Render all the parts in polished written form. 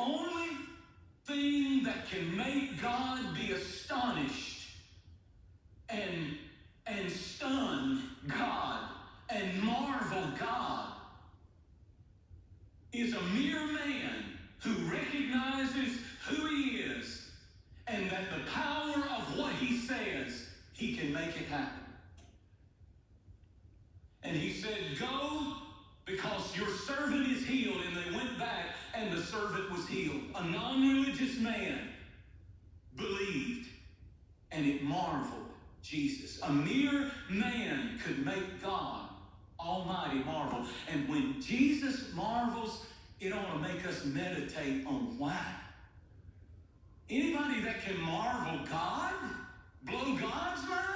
only thing that can make God be astonished and stun God and marvel God is a mere man who recognizes who he is and that the power of what he says, he can make it happen. And he said, go, because your servant is healed. And they went back, and the servant was healed. A non-religious man believed, and it marveled Jesus. A mere man could make God Almighty marvel. And when Jesus marvels, it ought to make us meditate on why. Anybody that can marvel God, blow God's mind,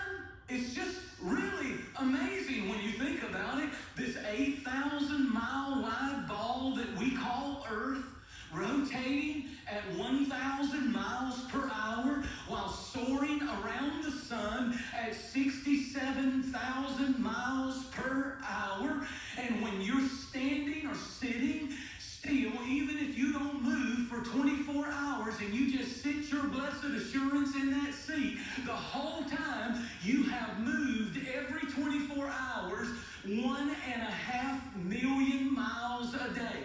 it's just really amazing when you think about it. This 8,000-mile wide ball that we call Earth, rotating at 1,000 miles per hour while soaring around the sun at 67,000 miles per hour. And when you're standing or sitting still, even if you don't move for 24 hours and you just sit your blessed assurance in that seat, the whole time you have moved every 24 hours 1.5 million miles a day.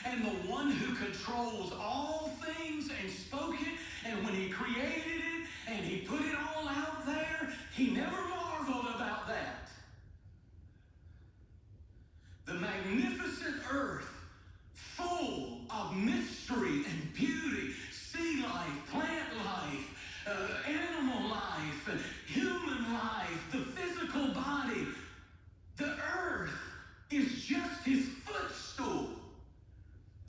And the one who controls all things and spoke it, and when he created it and he put it all out there, he never marveled about that. The magnificent earth, full of mystery and beauty, sea life, plant life, animal life, and human life, the physical body. The earth is just his footstool.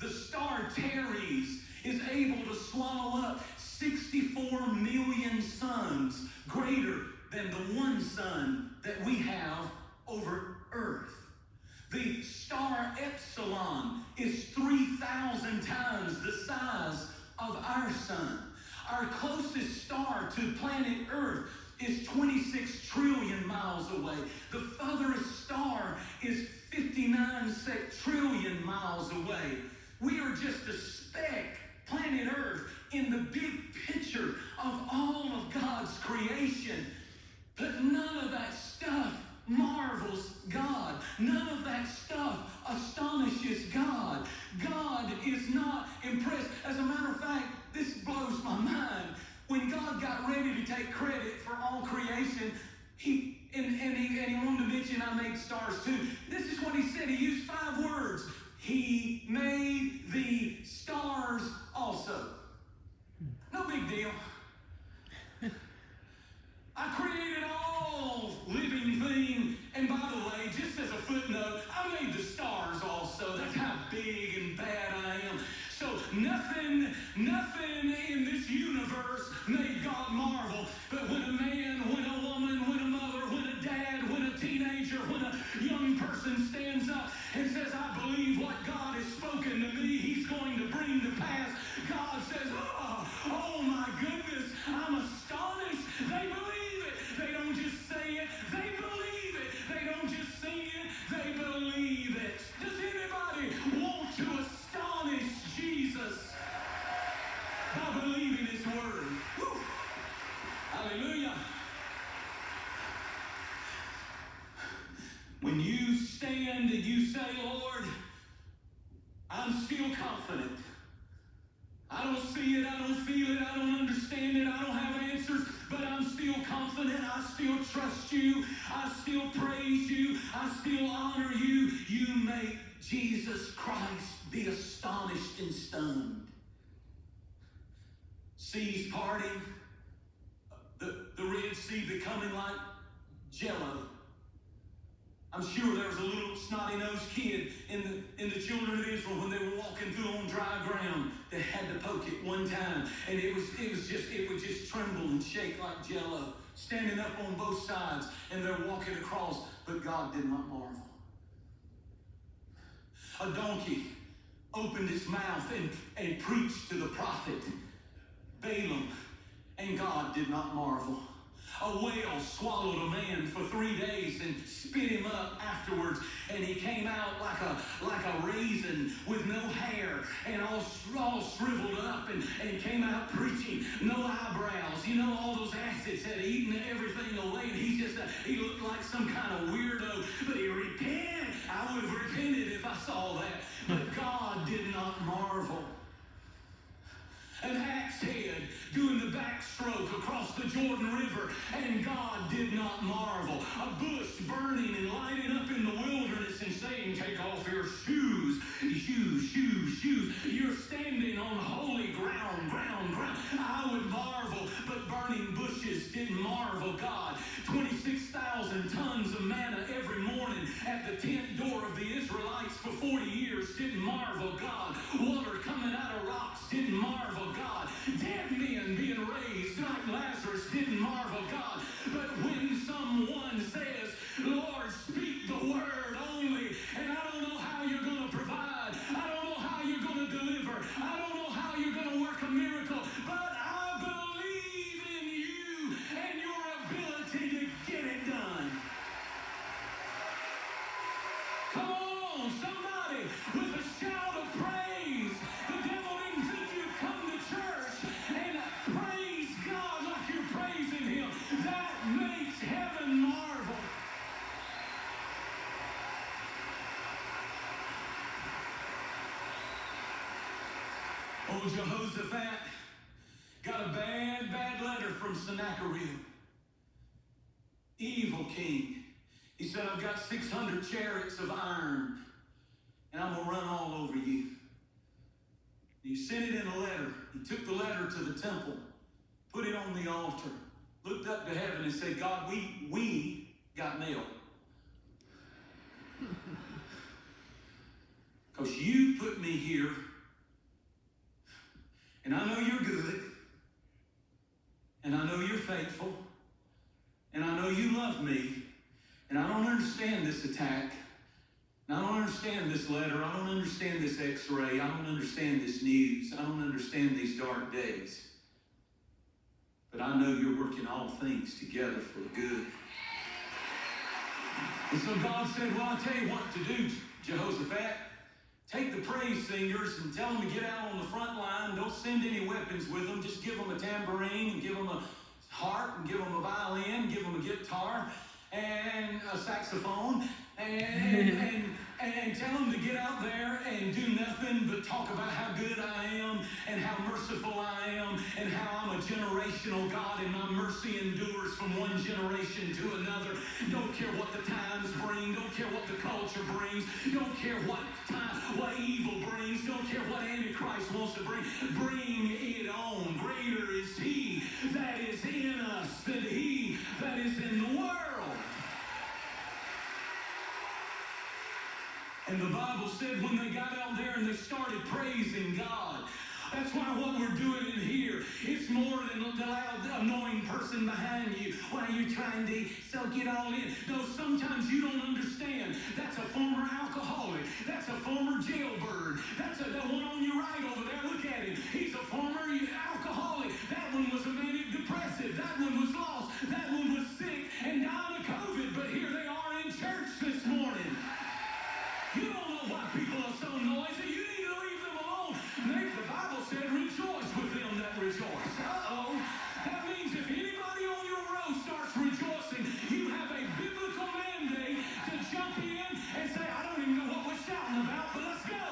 The star Ceres is able to swallow up 64 million suns, greater than the one sun that we have over Earth. The star Epsilon is 3,000 times the size of our sun. Our closest star to planet Earth is 26 trillion miles away. The furthest star is 59 trillion miles away. We are just a speck, planet Earth, in the big picture of all of God's creation. But none of that stuff marvels God. None of that stuff astonishes God. God is not impressed. As a matter of fact, this blows my mind. When God got ready to take credit for all creation, he wanted to mention, I made stars too. This is what he said. He used 5 words. He made the stars also. No big deal. I created all living thing. And by the way, just as a footnote, I made the stars also. That's how big and bad I am. So nothing in this universe made God marvel. But when a man, when a woman, when a mother, when a dad, when a teenager, when a young person stands up and says, I believe what God has spoken to me, he's going to bring to pass. God says, oh my goodness, I'm astonished. They believe it. They don't just say it. They believe it. They don't just sing it. They believe it. Does anybody want to astonish Jesus by believing his word? Woo. Hallelujah. When you stand and you say, Lord, I'm still confident. I don't see it, I don't feel it, I don't understand it, I don't have answers, but I'm still confident, I still trust you, I still praise you, I still honor you. You make Jesus Christ be astonished and stunned. Seas parting, the Red Sea becoming like jello. I'm sure there was a little snotty-nosed kid in the children of Israel when they were walking through on dry ground that had to poke it one time, and it would just tremble and shake like jello, standing up on both sides, and they're walking across, but God did not marvel. A donkey opened its mouth and preached to the prophet Balaam, and God did not marvel. A whale swallowed a man for 3 days and spit him up afterwards, and he came out like a raisin with no hair and all shriveled up, and he came out preaching, no eyebrows. You know, all those acids had eaten everything away, and he looked like some kind of weirdo, but he repented. I would have repented if I saw that, but God did not marvel. An axe head doing the backstroke across the Jordan River, and God did not marvel. A bush burning and lighting up in the wilderness and saying, take off your shoes, shoes, shoes, shoes. You're standing on holy ground, ground, ground. I would marvel, but burning bushes didn't marvel God. 26,000 tons of manna every morning at the tent door of the Israelites for 40 years didn't marvel God. Water coming out of rocks didn't marvel God. Dead men being raised like Lazarus didn't marvel God. But when someone says, Lord, speak the word only, and I don't know how you're going to provide, I don't know how you're going to deliver, I don't know how you're going to work a miracle, but I believe in you and your ability to get it done. Come on, somebody, with a shout of praise. The devil didn't think you'd come to church and praise God like you're praising him. That makes heaven marvel. Old Jehoshaphat got a bad letter from Sennacherib, evil king. He said, I've got 600 chariots of iron, and I'm going to run all over you. He sent it in a letter. He took the letter to the temple, put it on the altar, looked up to heaven and said, God, we got mail. Because you put me here, and I know you're good, and I know you're faithful, and I know you love me, and I don't understand this attack, and I don't understand this letter, I don't understand this x-ray, I don't understand this news, I don't understand these dark days, but I know you're working all things together for good. And so God said, well, I'll tell you what to do, Jehoshaphat. Take the praise singers and tell them to get out on the front line. Don't send any weapons with them. Just give them a tambourine and give them a harp and give them a violin, give them a guitar and a saxophone, and tell them to get out there and do nothing but talk about how good I am and how merciful I am and how I'm a generational God and my mercy endures from one generation to another. Don't care what the times bring. Don't care what the culture brings. Don't care what evil brings. Don't care what Antichrist wants to bring. Bring it on. Greater is he that is in us than he that is in the world. And the Bible said when they got out there and they started praising God, that's why what we're doing in here, it's more than the loud, annoying person behind you while you're trying to soak it all in. No, sometimes you don't understand. That's a former alcoholic. That's a former jailbird. That's that one on your right over there. Look at him. He's a former alcoholic. That one was a manic depressive. That one was lost. That one was sick and died of COVID. But here they are in church this morning. You don't know why people are so noisy. You need to leave them alone. Maybe the Bible said, rejoice with them that rejoice. Uh-oh. That means if anybody on your row starts rejoicing, you have a biblical mandate to jump in and say, I don't even know what we're shouting about, but let's go.